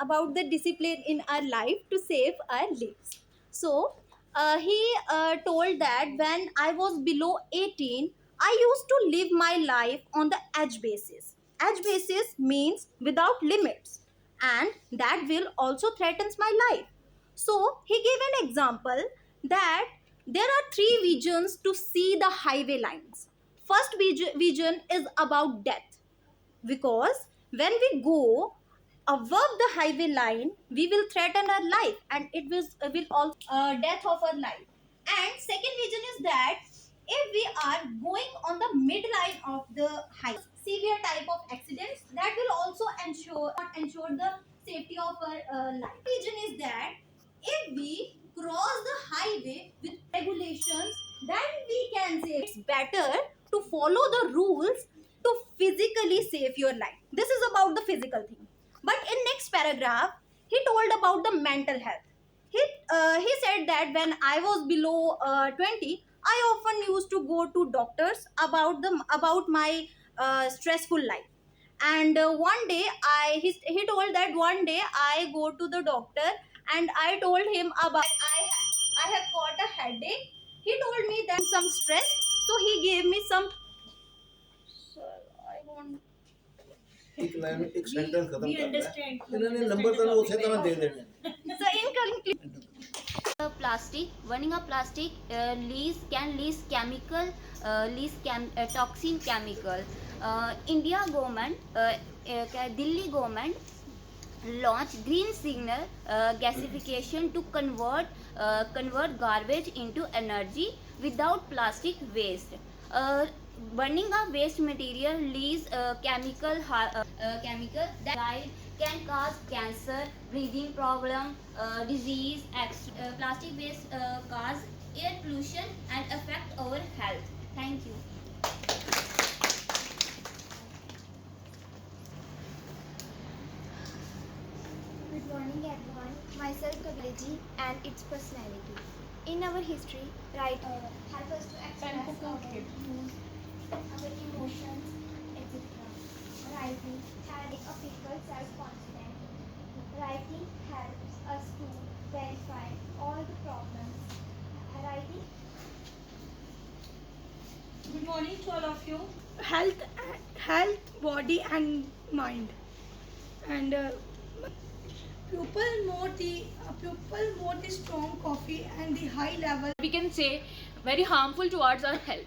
about the discipline in our life to save our lives. So he told that when I was below 18, I used to live my life on the edge basis. Edge basis means without limits, and that will also threatens my life. So he gave an example that there are three visions to see the highway lines. First vision is about death, because when we go above the highway line we will threaten our life, and it will also death of our life. And second vision is that if we are going on the midline of the highway, severe type of accidents, that will also ensure the safety of our life. Vision is that if we cross the highway with regulations, then we can say it's better to follow the rules to physically save your life. This is about the physical thing. But in next paragraph, he told about the mental health. He said that when I was below 20, I often used to go to doctors about my stressful life. And one day he told that one day I go to the doctor and I told him about I have got a headache. He told me that some stress, so he gave me some. Sir, I want. एक line एक sentence खत्म We कर रहा है understand. इन्होंने number तो उसी तरह दे देने So in conclusion, Plastic, burning of plastic can release chemical, toxin chemical. India government, Delhi government launch green signal gasification to convert garbage into energy without plastic waste. Burning of waste material release chemical that can cause cancer, breathing problem, disease. Plastic waste cause air pollution and affect our health. Thank you. Good morning everyone. Myself Kaviji and its personality. In our history, writing help us to express our views, our emotions, etc. Writing had a people self-confident. Writing helps us to verify all the problems. Writing. Good morning to all of you. Health, body and mind, and people more the strong coffee and the high level. We can say very harmful towards our health.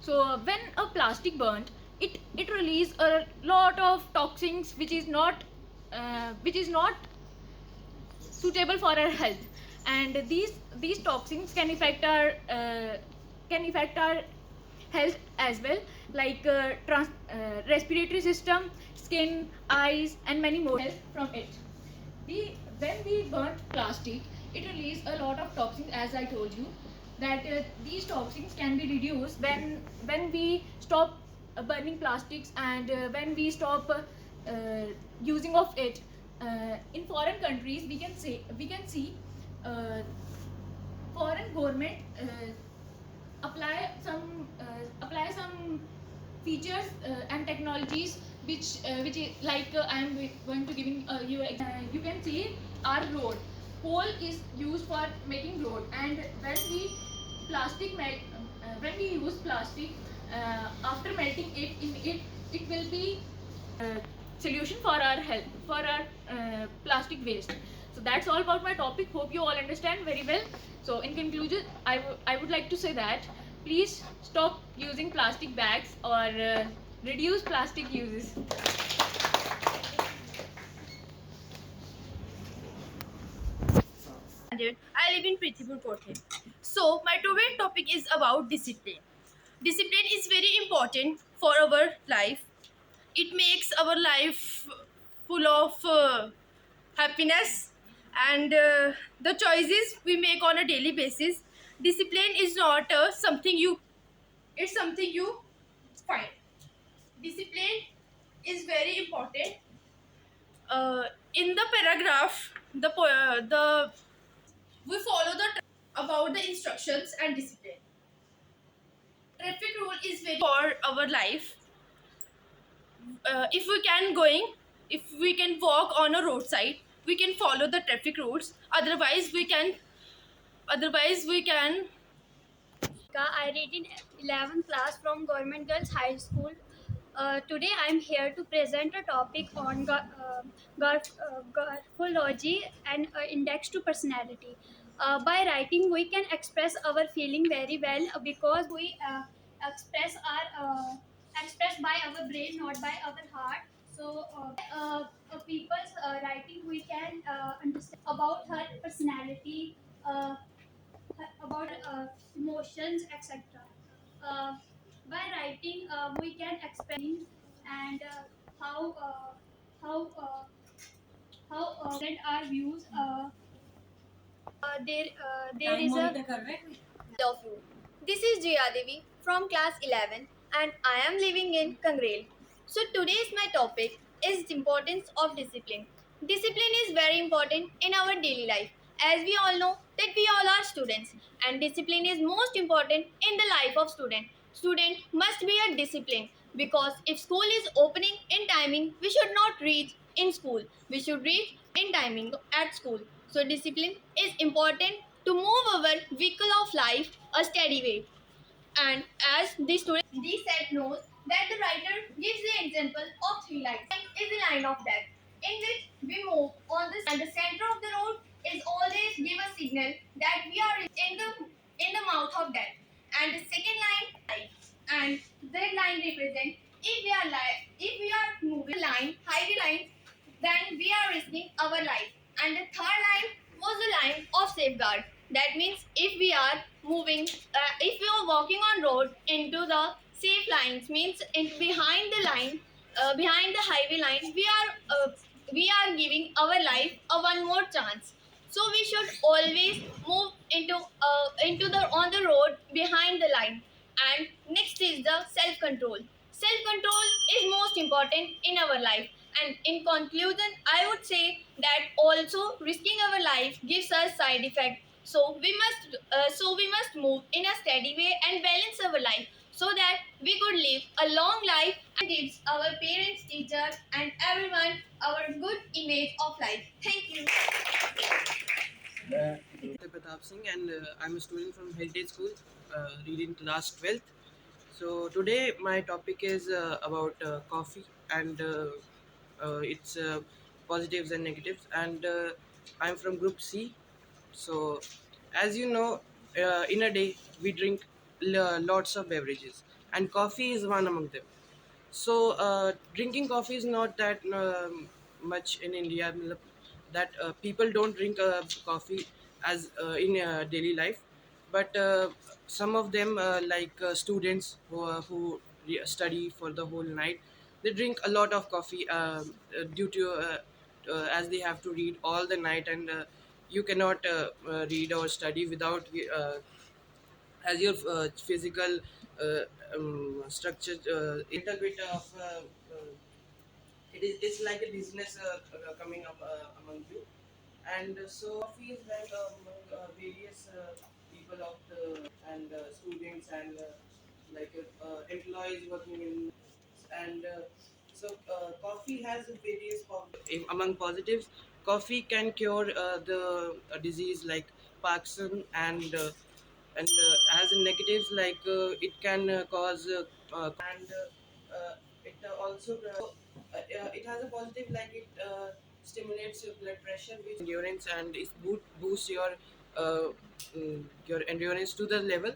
So when a plastic burnt, it release a lot of toxins which is not suitable for our health, and these toxins can affect our health as well, like respiratory system, skin, eyes, and many more health from it. When we burn plastic, it releases a lot of toxins, as I told you, that these toxins can be reduced when we stop burning plastics, and when we stop using of it. In foreign countries, we can see foreign government apply some features and technologies which is like I am going to giving you. You can see our road. Coal is used for making road, and when we use plastic, after melting it will be solution for our health, for our plastic waste. So that's all about my topic. Hope you all understand very well. So in conclusion, I would like to say that please stop using plastic bags or reduce plastic uses. I live in Prithipur, Kothe. So my today's topic is about discipline. Discipline is very important for our life. It makes our life full of happiness and the choices we make on a daily basis. Discipline is not it's something you find. Discipline is very important. In the paragraph, the we follow about the instructions and discipline. Traffic rule is very for our life. If we can walk on a roadside, we can follow the traffic rules. Otherwise we can I read in 11th class from Government Girls High School. Today I am here to present a topic on graphology and index to personality. By writing, we can express our feeling very well because we express by our brain, not by our heart. So, people's writing, we can understand about her personality. About emotions, etc. Uh, by writing, we can explain and how uh, present our views. There is a Of you. This is Jaya Devi from class 11 and I am living in Kangrel. So today's my topic is the importance of discipline. Discipline is very important in our daily life as we all know that we all are students and discipline is most important in the life of student. Student must be a discipline because if school is opening in timing, we should not reach in school. We should reach in timing at school. So discipline is important to move our vehicle of life a steady way. And as the student, the set knows that the writer gives the example of three lines. Is the line of death, in which we move on this, and the center of the road is always give a signal that we are in the mouth of death. And the second line, life, and that line represents if we are moving line, highway lines, then we are risking our life. And the third line was the line of safeguard. That means if we are moving, if we are walking on road into the safe lines, means behind the line, behind the highway line, we are giving our life a one more chance. So we should always move into the on the road behind the line. And next is the self control. Self control is most important in our life. And in conclusion, I would say that also risking our life gives us side effect. So we must move in a steady way and balance our life so that we could live a long life and gives our parents, teachers, and everyone our good image of life. Thank you. Pratap Singh and I'm a student from Heritage School, reading class 12th. So today my topic is about coffee and its positives and negatives, and I'm from group C. So as you know, in a day we drink lots of beverages and coffee is one among them. So drinking coffee is not that much in India, matlab that people don't drink coffee as in daily life, but some of them students who study for the whole night, they drink a lot of coffee due to as they have to read all the night, and you cannot read or study without as your physical structure little bit of it's like a business coming up among you. And so coffee is like among various people of the and students and employees working in, and coffee has various among positives. Coffee can cure the disease like Parkinson, and has negatives like it can cause and it also it has a positive like it stimulates your blood pressure, which endurance, and it boosts your endurance to the level.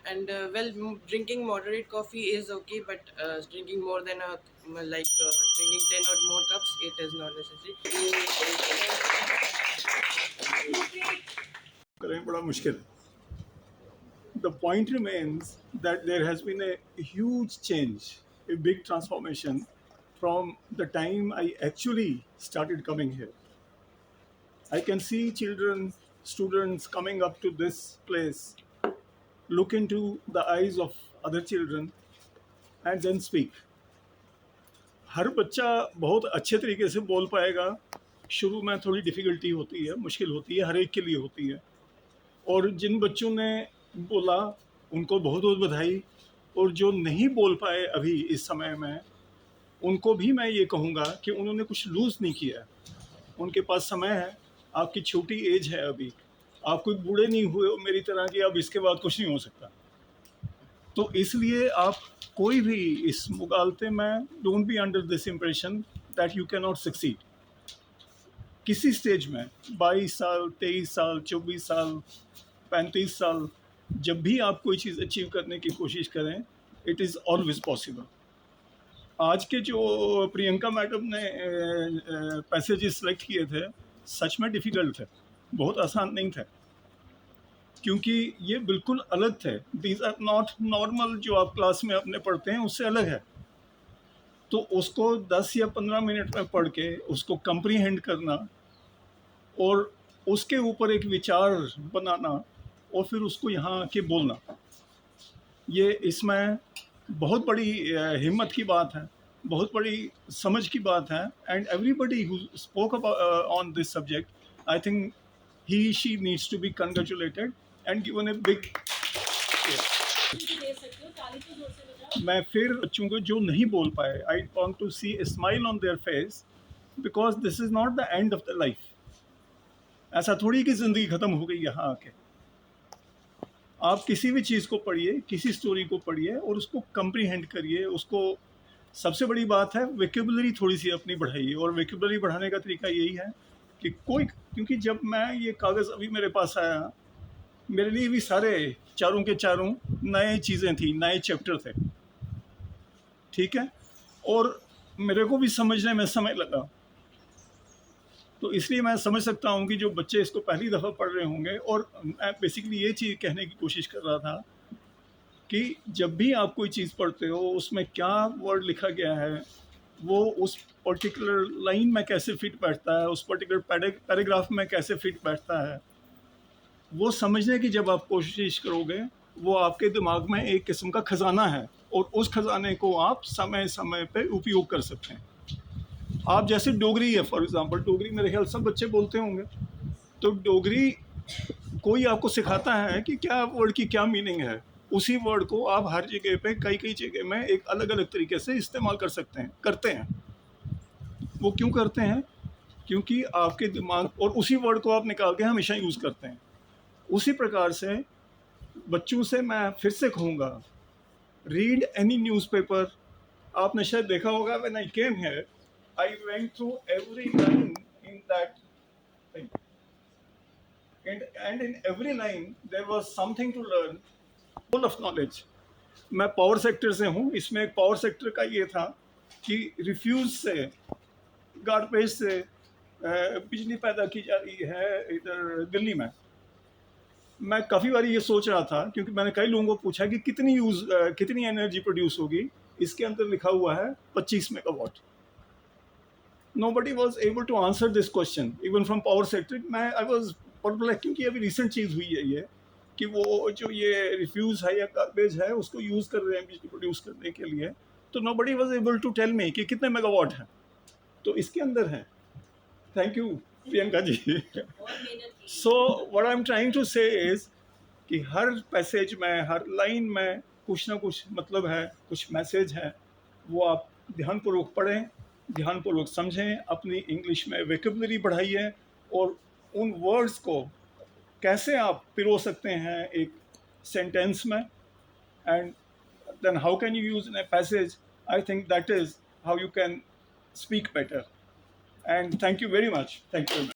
And drinking moderate coffee is okay, but drinking more than drinking 10 or more cups, it is not necessary. करें बड़ा मुश्किल. The point remains that there has been a huge change, a big transformation from the time I actually started coming here. I can see children, students coming up to this place, look into the eyes of other children and then speak. हर बच्चा बहुत अच्छे तरीके से बोल पाएगा. शुरू में थोड़ी डिफ़िकल्टी होती है, मुश्किल होती है, हर एक के लिए होती है. और जिन बच्चों ने बोला उनको बहुत बहुत बधाई, और जो नहीं बोल पाए अभी इस समय में, उनको भी मैं ये कहूँगा कि उन्होंने कुछ लूज़ नहीं किया. उनके पास समय है, आपकी छोटी एज है अभी, आप कोई बूढ़े नहीं हुए हो मेरी तरह कि अब इसके बाद कुछ नहीं हो सकता। तो इसलिए आप कोई भी इस मुगालते में don't be under this impression that you can not succeed. किसी स्टेज में 22 साल, 23 साल, 24 साल, 35 साल, जब भी आप कोई चीज़ अचीव करने की कोशिश करें, इट इज़ ऑलवेज पॉसिबल। आज के जो प्रियंका मैडम ने पैसेजेस सेलेक्ट किए थे, सच में डिफ़िकल्ट थे, बहुत आसान नहीं थे, क्योंकि ये बिल्कुल अलग थे। दीज आर नॉट नॉर्मल जो आप क्लास में अपने पढ़ते हैं, उससे अलग है। तो उसको 10 या 15 मिनट में पढ़ के उसको कंप्रीहेंड करना और उसके ऊपर एक विचार बनाना और फिर उसको यहाँ आके बोलना, ये इसमें बहुत बड़ी हिम्मत की बात है, बहुत बड़ी समझ की बात है। And everybody who spoke on this subject, I think he she needs to be congratulated and given a big. मैं फिर बच्चों को जो नहीं बोल पाए, I want to see a smile on their face, because this is not the end of the life. ऐसा थोड़ी कि ज़िंदगी ख़त्म हो गई यहाँ आके। आप किसी भी चीज़ को पढ़िए, किसी स्टोरी को पढ़िए और उसको कंप्रीहेंड करिए। उसको सबसे बड़ी बात है वोकैबुलरी थोड़ी सी अपनी बढ़ाइए, और वोकैबुलरी बढ़ाने का तरीका यही है कि क्योंकि जब मैं ये कागज़ अभी मेरे पास आया, मेरे लिए भी सारे चारों के चारों नए चीज़ें थी, नए चैप्टर थे, ठीक है, और मेरे को भी समझने में समय लगा। तो इसलिए मैं समझ सकता हूँ कि जो बच्चे इसको पहली दफ़ा पढ़ रहे होंगे, और मैं बेसिकली ये चीज़ कहने की कोशिश कर रहा था कि जब भी आप कोई चीज़ पढ़ते हो, उसमें क्या वर्ड लिखा गया है, वो उस पर्टिकुलर लाइन में कैसे फिट बैठता है, उस पर्टिकुलर पैराग्राफ में कैसे फिट बैठता है, वो समझने की जब आप कोशिश करोगे, वो आपके दिमाग में एक किस्म का ख़जाना है, और उस ख़जाने को आप समय समय पे उपयोग कर सकते हैं। आप जैसे डोगरी है, फॉर एग्ज़ाम्पल, डोगरी मेरे ख्याल सब बच्चे बोलते होंगे, तो डोगरी कोई आपको सिखाता है कि क्या वर्ड की क्या मीनिंग है, उसी वर्ड को आप हर जगह पे कई जगह में एक अलग अलग तरीके से इस्तेमाल कर सकते हैं, करते हैं। वो क्यों करते हैं? क्योंकि आपके दिमाग, और उसी वर्ड को आप निकाल के हमेशा यूज़ करते हैं। उसी प्रकार से बच्चों से मैं फिर से कहूँगा, रीड एनी न्यूज़पेपर। आपने शायद देखा होगा, when I came here I went through every line in that thing, and in every line there was something to learn, full of knowledge. मैं पावर सेक्टर से हूँ, इसमें एक पावर सेक्टर का ये था कि रिफ्यूज से, गार्बेज से बिजली पैदा की जा रही है इधर दिल्ली में। मैं काफ़ी बार ये सोच रहा था, क्योंकि मैंने कई लोगों को पूछा कि कितनी एनर्जी प्रोड्यूस होगी। इसके अंदर लिखा हुआ है 25 megawatt. Nobody was able to answer this question, even from power sector. I was perplexed, क्योंकि अभी recent चीज़ हुई है ये, कि वो जो ये रिफ्यूज़ है या गार्बेज है, उसको यूज़ कर रहे हैं बिजली प्रोड्यूस करने के लिए। तो nobody was able to tell me कि कितने मेगावाट हैं। तो इसके अंदर है। Thank you, Priyanka ji. So what I'm trying to say is कि हर पैसेज में, हर लाइन में कुछ ना कुछ मतलब है, कुछ मैसेज है। वो आप ध्यानपूर्वक पढ़ें, ध्यानपूर्वक समझें, अपनी इंग्लिश में वोकैबुलरी बढ़ाइए, और उन वर्ड्स को कैसे आप पिरो सकते हैं एक सेंटेंस में, and then how can you use in a passage. I think that is how you can speak better. And thank you very much. Thank you.